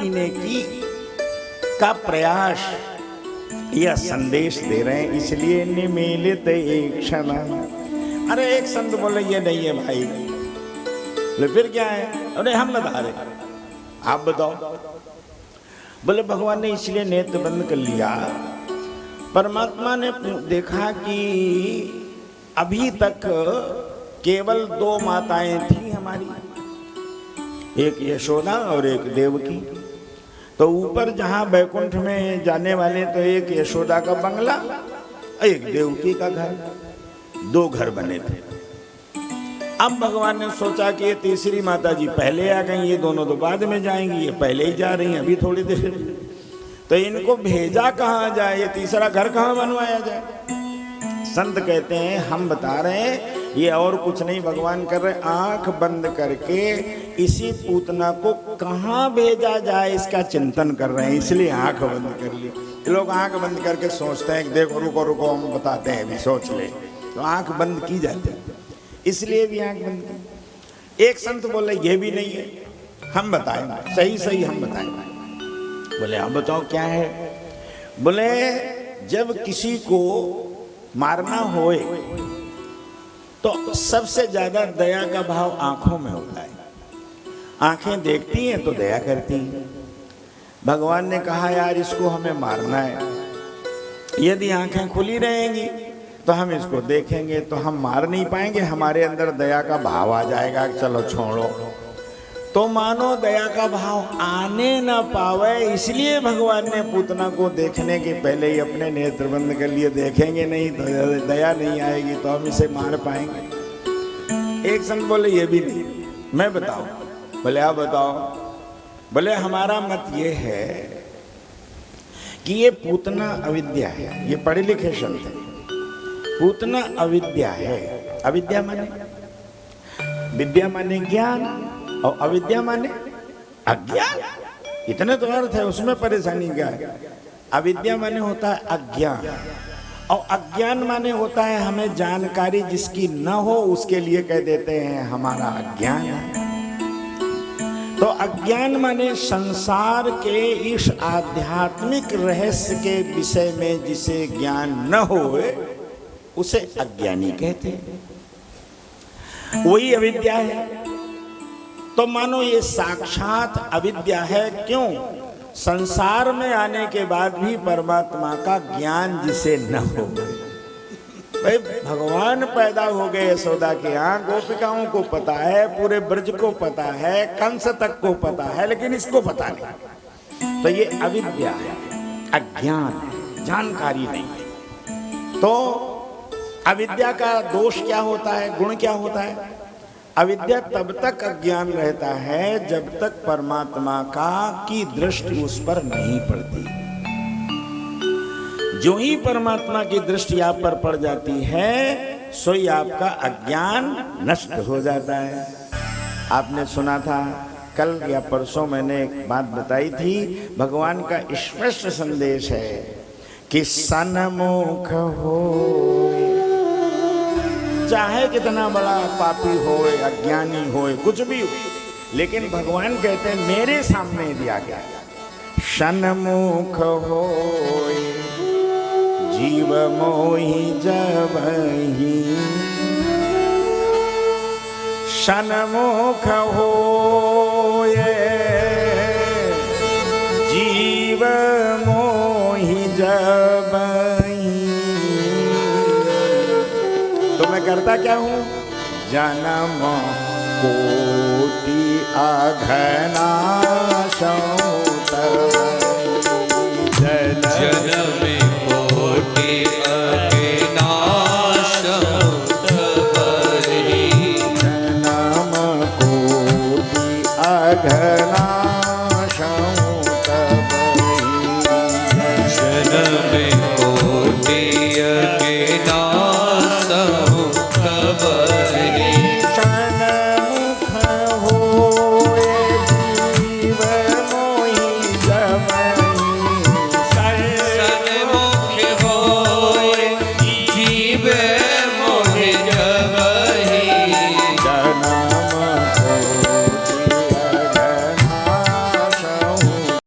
पीने की का प्रयास यह संदेश दे रहे हैं, इसलिए निमिलित एक क्षण। अरे एक संत बोले ये नहीं है भाई, बोले फिर क्या है? अरे हम बता रहे, आप बताओ। बोले भगवान ने इसलिए नेत्र बंद कर लिया, परमात्मा ने देखा कि अभी तक केवल दो माताएं थी हमारी, एक यशोदा और एक देवकी। तो ऊपर जहां बैकुंठ में जाने वाले तो एक यशोदा का बंगला, एक देवकी का घर, दो घर बने थे। अब भगवान ने सोचा कि ये तीसरी माता जी पहले आ गई, ये दोनों तो बाद में जाएंगी, ये पहले ही जा रही हैं अभी थोड़ी देर, तो इनको भेजा कहाँ जाए, ये तीसरा घर कहाँ बनवाया जाए? संत कहते हैं हम बता रहे हैं ये और कुछ नहीं, भगवान कर रहे आंख बंद करके इसी पूतना को कहाँ भेजा जाए इसका चिंतन कर रहे हैं, इसलिए आंख बंद कर ली। लोग आंख बंद करके सोचते हैं कि देखो रुको रुको हम बताते हैं, अभी सोच ले, तो आंख बंद की जाती है, इसलिए भी आंख बंद की। एक संत बोले ये भी नहीं है, हम बताएंगे, सही सही हम बताएंगे। बोले आप बताओ क्या है? बोले जब किसी को मारना होए तो सबसे ज्यादा दया का भाव आंखों में होता है। आंखें देखती हैं तो दया करती हैं। भगवान ने कहा यार इसको हमें मारना है, यदि आंखें खुली रहेंगी तो हम इसको देखेंगे तो हम मार नहीं पाएंगे, हमारे अंदर दया का भाव आ जाएगा, चलो छोड़ो। तो मानो दया का भाव आने ना पावे, इसलिए भगवान ने पूतना को देखने के पहले ही अपने नेत्र बंद कर लिए, देखेंगे नहीं तो दया नहीं आएगी तो हम इसे मार पाएंगे। एक संत बोले ये भी नहीं, मैं बताऊं? बोले आप बताओ। बोले हमारा मत ये है कि ये पूतना अविद्या है, ये पढ़े लिखे संत है, पूतना अविद्या है। अविद्या माने, विद्या माने ज्ञान और अविद्या माने अज्ञान, इतने तो अर्थ है, उसमें परेशानी क्या है? अविद्या माने होता है अज्ञान, और अज्ञान माने होता है हमें जानकारी जिसकी न हो उसके लिए कह देते हैं हमारा अज्ञान है। तो अज्ञान माने संसार के इस आध्यात्मिक रहस्य के विषय में जिसे ज्ञान न हो उसे अज्ञानी कहते हैं, वही अविद्या है। तो मानो ये साक्षात अविद्या है। क्यों? संसार में आने के बाद भी परमात्मा का ज्ञान जिसे न हो। भाई भगवान पैदा हो गए यशोदा के यहाँ, गोपिकाओं को पता है, पूरे ब्रज को पता है, कंस तक को पता है, लेकिन इसको पता नहीं। तो ये अविद्या है, अज्ञान है, जानकारी नहीं है। तो अविद्या का दोष क्या होता है, गुण क्या होता है? अविद्या तब तक अज्ञान रहता है जब तक परमात्मा की दृष्टि उस पर नहीं पड़ती। जो ही परमात्मा की दृष्टि आप पर पड़ जाती है सो ही आपका अज्ञान नष्ट हो जाता है। आपने सुना था कल या परसों मैंने एक बात बताई थी, भगवान का स्पष्ट संदेश है कि सन्मुख हो, चाहे कितना बड़ा पापी हो, अज्ञानी हो, कुछ भी हो, लेकिन भगवान कहते हैं मेरे सामने दिया गया, सन्मुख हो जीव मोहि जबहि, सन्मुख हो जीव मोहि जबहि। तो मैं करता क्या हूँ? जन्म कोटि अघनाशम